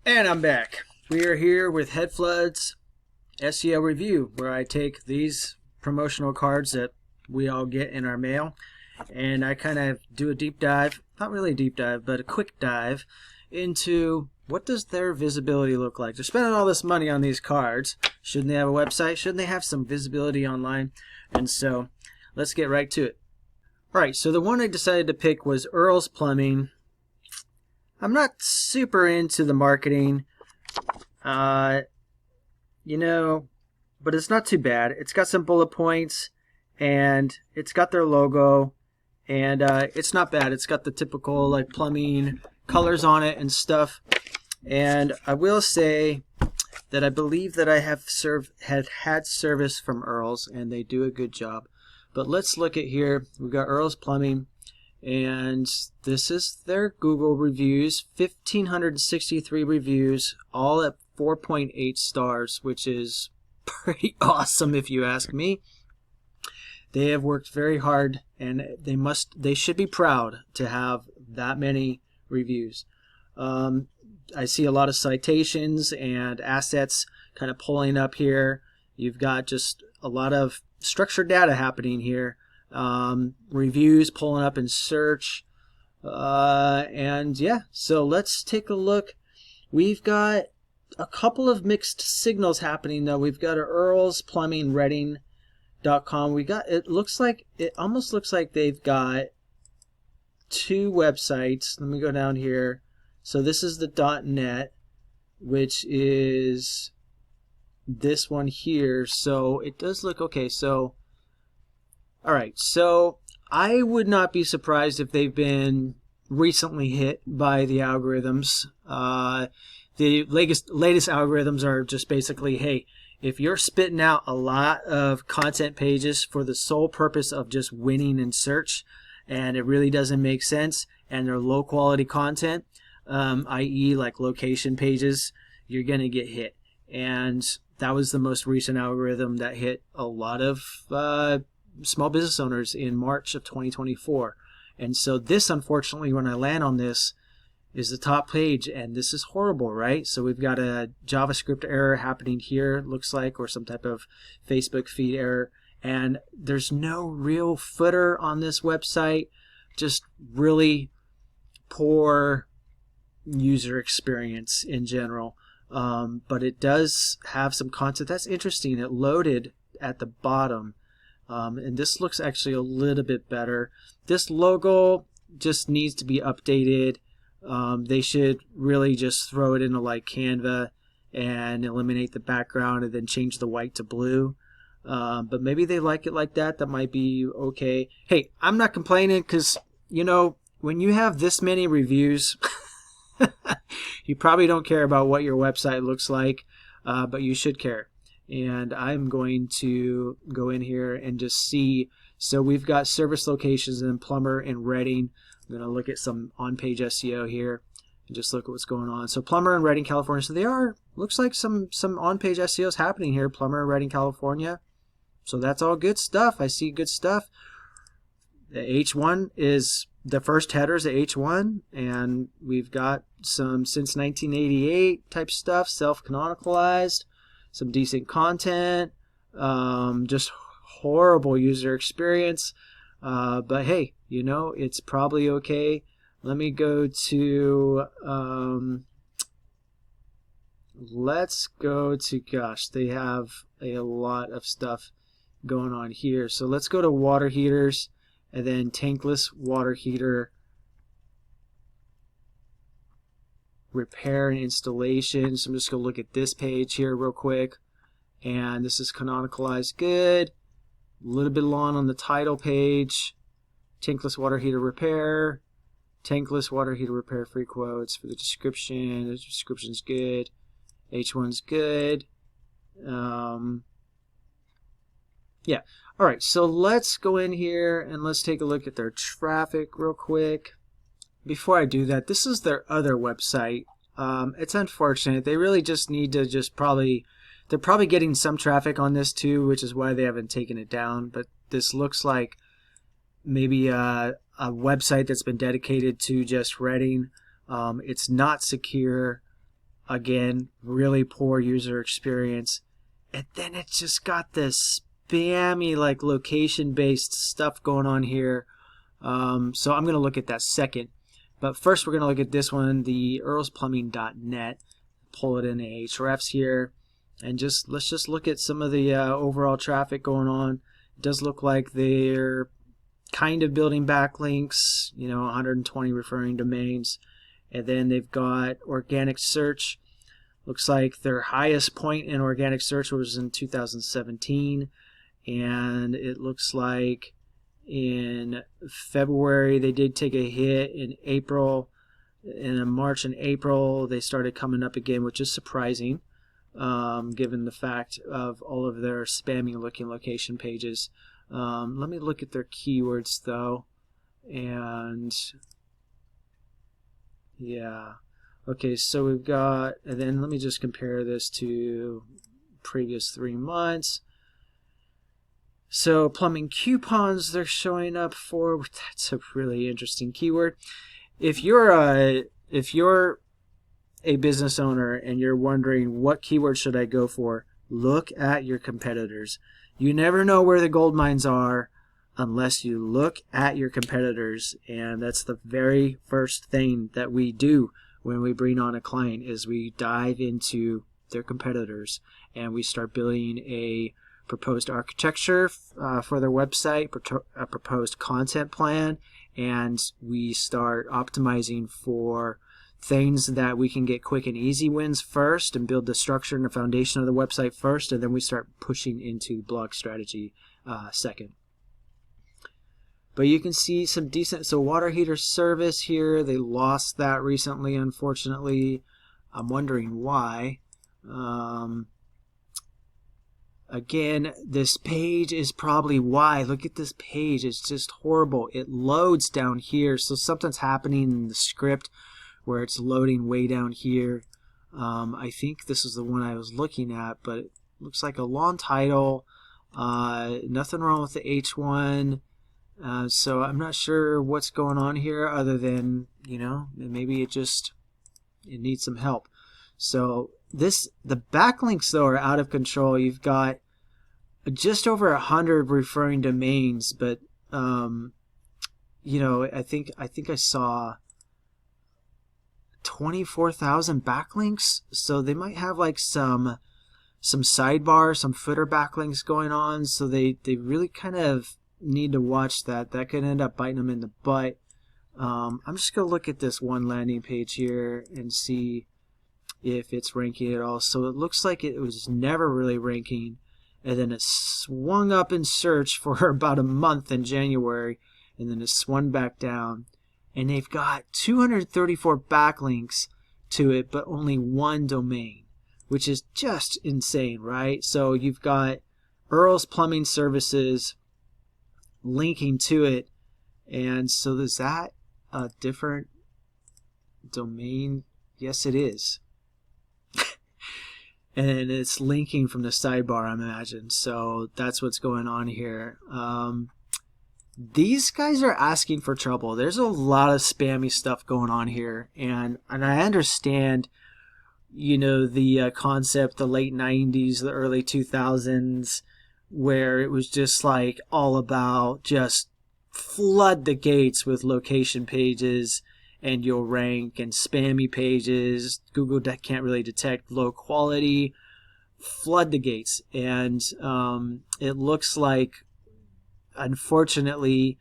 And I'm back. We are here with Headflood's SEO review, where I take these promotional cards that we all get in our mail, and I kind of do a deep dive, not really a deep dive, but a quick dive into what does their visibility look like. They're spending all this money on these cards. Shouldn't they have a website? Shouldn't they have some visibility online? And so let's get right to it. Alright, so the one I decided to pick was Earl's Plumbing. I'm not super into the marketing, but it's not too bad. It's got some bullet points, and it's got their logo, and it's not bad. It's got the typical like plumbing colors on it and stuff. And I will say that I believe that I have had service from Earl's, and they do a good job. But let's look at here. We've got Earl's Plumbing. And this is their Google reviews, 1,563 reviews, all at 4.8 stars, which is pretty awesome if you ask me. They have worked very hard, and they should be proud to have that many reviews. I see a lot of citations and assets kind of pulling up here. You've got just a lot of structured data happening here. Reviews pulling up in search, and yeah, so let's take a look. We've got a couple of mixed signals happening though. We've got Earl's Plumbing Reading.com. It almost looks like they've got two websites. Let me go down here. So this is the .net, which is this one here. So it does look okay. So alright, so I would not be surprised if they've been recently hit by the algorithms. The latest algorithms are just basically, hey, if you're spitting out a lot of content pages for the sole purpose of just winning in search, and it really doesn't make sense, and they're low quality content, i.e. like location pages, you're going to get hit. And that was the most recent algorithm that hit a lot of small business owners in March of 2024. And so this, unfortunately, when I land on this, is the top page, and this is horrible, right? So we've got a JavaScript error happening here, looks like, or some type of Facebook feed error, and there's no real footer on this website, just really poor user experience in general. But it does have some content that's interesting. It loaded at the bottom. And this looks actually a little bit better. This logo just needs to be updated. They should really just throw it into like Canva and eliminate the background and then change the white to blue. But maybe they like it like that. That might be okay. Hey, I'm not complaining because, when you have this many reviews, you probably don't care about what your website looks like, but you should care. And I'm going to go in here and just see. So we've got service locations in Plumber and Reading. I'm going to look at some on-page SEO here and just look at what's going on. So Plumber and Reading, California. So looks like some on-page SEO is happening here. Plumber and Reading, California. So that's all good stuff. I see good stuff. The H1 is the first header is the H1, and we've got some since 1988 type stuff, self-canonicalized. Some decent content, just horrible user experience, but hey, it's probably okay. Let me go to, let's go to, gosh, they have a lot of stuff going on here. So let's go to water heaters, and then tankless water heater repair and installation. So I'm just going to look at this page here real quick, and this is canonicalized good. A little bit long on the title page. Tankless water heater repair, free quotes for the description. The description's good. H1's good. Yeah. All right, so let's go in here and let's take a look at their traffic real quick. Before I do that, this is their other website. It's unfortunate. They really just need to they're probably getting some traffic on this too, which is why they haven't taken it down. But this looks like maybe a website that's been dedicated to just Reading. It's not secure. Again, really poor user experience. And then it's just got this spammy, like location-based stuff going on here. So I'm going to look at that second. But first we're going to look at this one, the earlsplumbing.net. Pull it in the hrefs here. And let's just look at some of the overall traffic going on. It does look like they're kind of building backlinks, 120 referring domains. And then they've got organic search. Looks like their highest point in organic search was in 2017. And it looks like in February they did take a hit. In April, in March and April, they started coming up again, which is surprising, given the fact of all of their spammy looking location pages. Let me look at their keywords though. And yeah. Okay, so we've got, and then let me just compare this to previous 3 months. So plumbing coupons they're showing up for. That's a really interesting keyword. If you're a business owner and you're wondering what keyword should I go for, look at your competitors. You never know where the gold mines are unless you look at your competitors, and that's the very first thing that we do when we bring on a client is we dive into their competitors and we start building a proposed architecture for their website, a proposed content plan, and we start optimizing for things that we can get quick and easy wins first and build the structure and the foundation of the website first, and then we start pushing into blog strategy second. But you can see some decent, so water heater service here, they lost that recently, unfortunately. I'm wondering why. Again, this page is probably why. Look at this page, it's just horrible. It loads down here, so something's happening in the script where it's loading way down here. I think this is the one I was looking at, but it looks like a long title. Nothing wrong with the H1. So I'm not sure what's going on here other than, maybe it needs some help. So the backlinks though are out of control. You've got just over 100 referring domains, but I think I saw 24,000 backlinks. So they might have like some sidebar, some footer backlinks going on. So they really kind of need to watch that. That could end up biting them in the butt. I'm just going to look at this one landing page here and see if it's ranking at all. So it looks like it was never really ranking, and then it swung up in search for about a month in January, and then it swung back down. And they've got 234 backlinks to it, but only one domain, which is just insane, right? So you've got Earl's Plumbing Services linking to it, and so is that a different domain? Yes, it is. And it's linking from the sidebar, I imagine. So that's what's going on here. These guys are asking for trouble. There's a lot of spammy stuff going on here, and I understand, the concept, the late 90s, the early 2000s, where it was just like all about just flood the gates with location pages and you'll rank, and spammy pages, Google can't really detect low quality, flood the gates. And it looks like, unfortunately,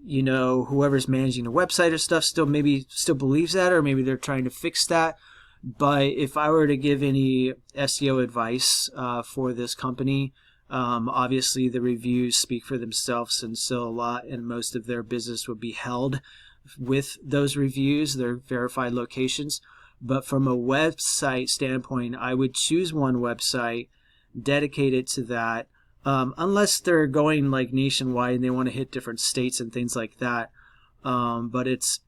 whoever's managing the website or stuff still believes that, or maybe they're trying to fix that. But if I were to give any SEO advice for this company, obviously the reviews speak for themselves, and so a lot and most of their business would be held with those reviews, their verified locations. But from a website standpoint, I would choose one website, dedicate it to that, unless they're going like nationwide and they want to hit different states and things like that. But it's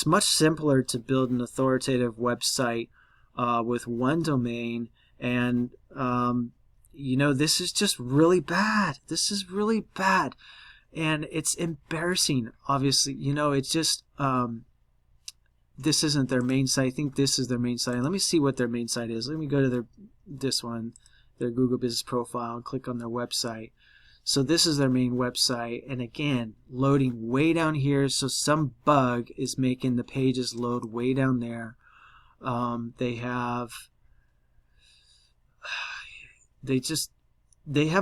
much simpler to build an authoritative website with one domain. And this is just really bad. This is really bad. And it's embarrassing, obviously. It's just this isn't their main site. I think this is their main site. Let me see what their main site is. Let me go to this one, their Google Business Profile, and click on their website. So this is their main website, and again, loading way down here. So some bug is making the pages load way down there. They have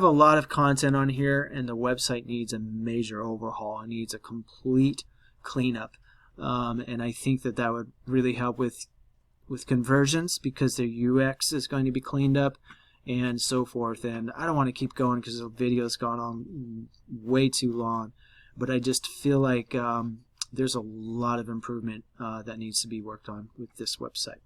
a lot of content on here, and the website needs a major overhaul. It needs a complete cleanup, and I think that would really help with conversions, because their UX is going to be cleaned up and so forth. And I don't want to keep going because the video's gone on way too long, but I just feel like there's a lot of improvement that needs to be worked on with this website.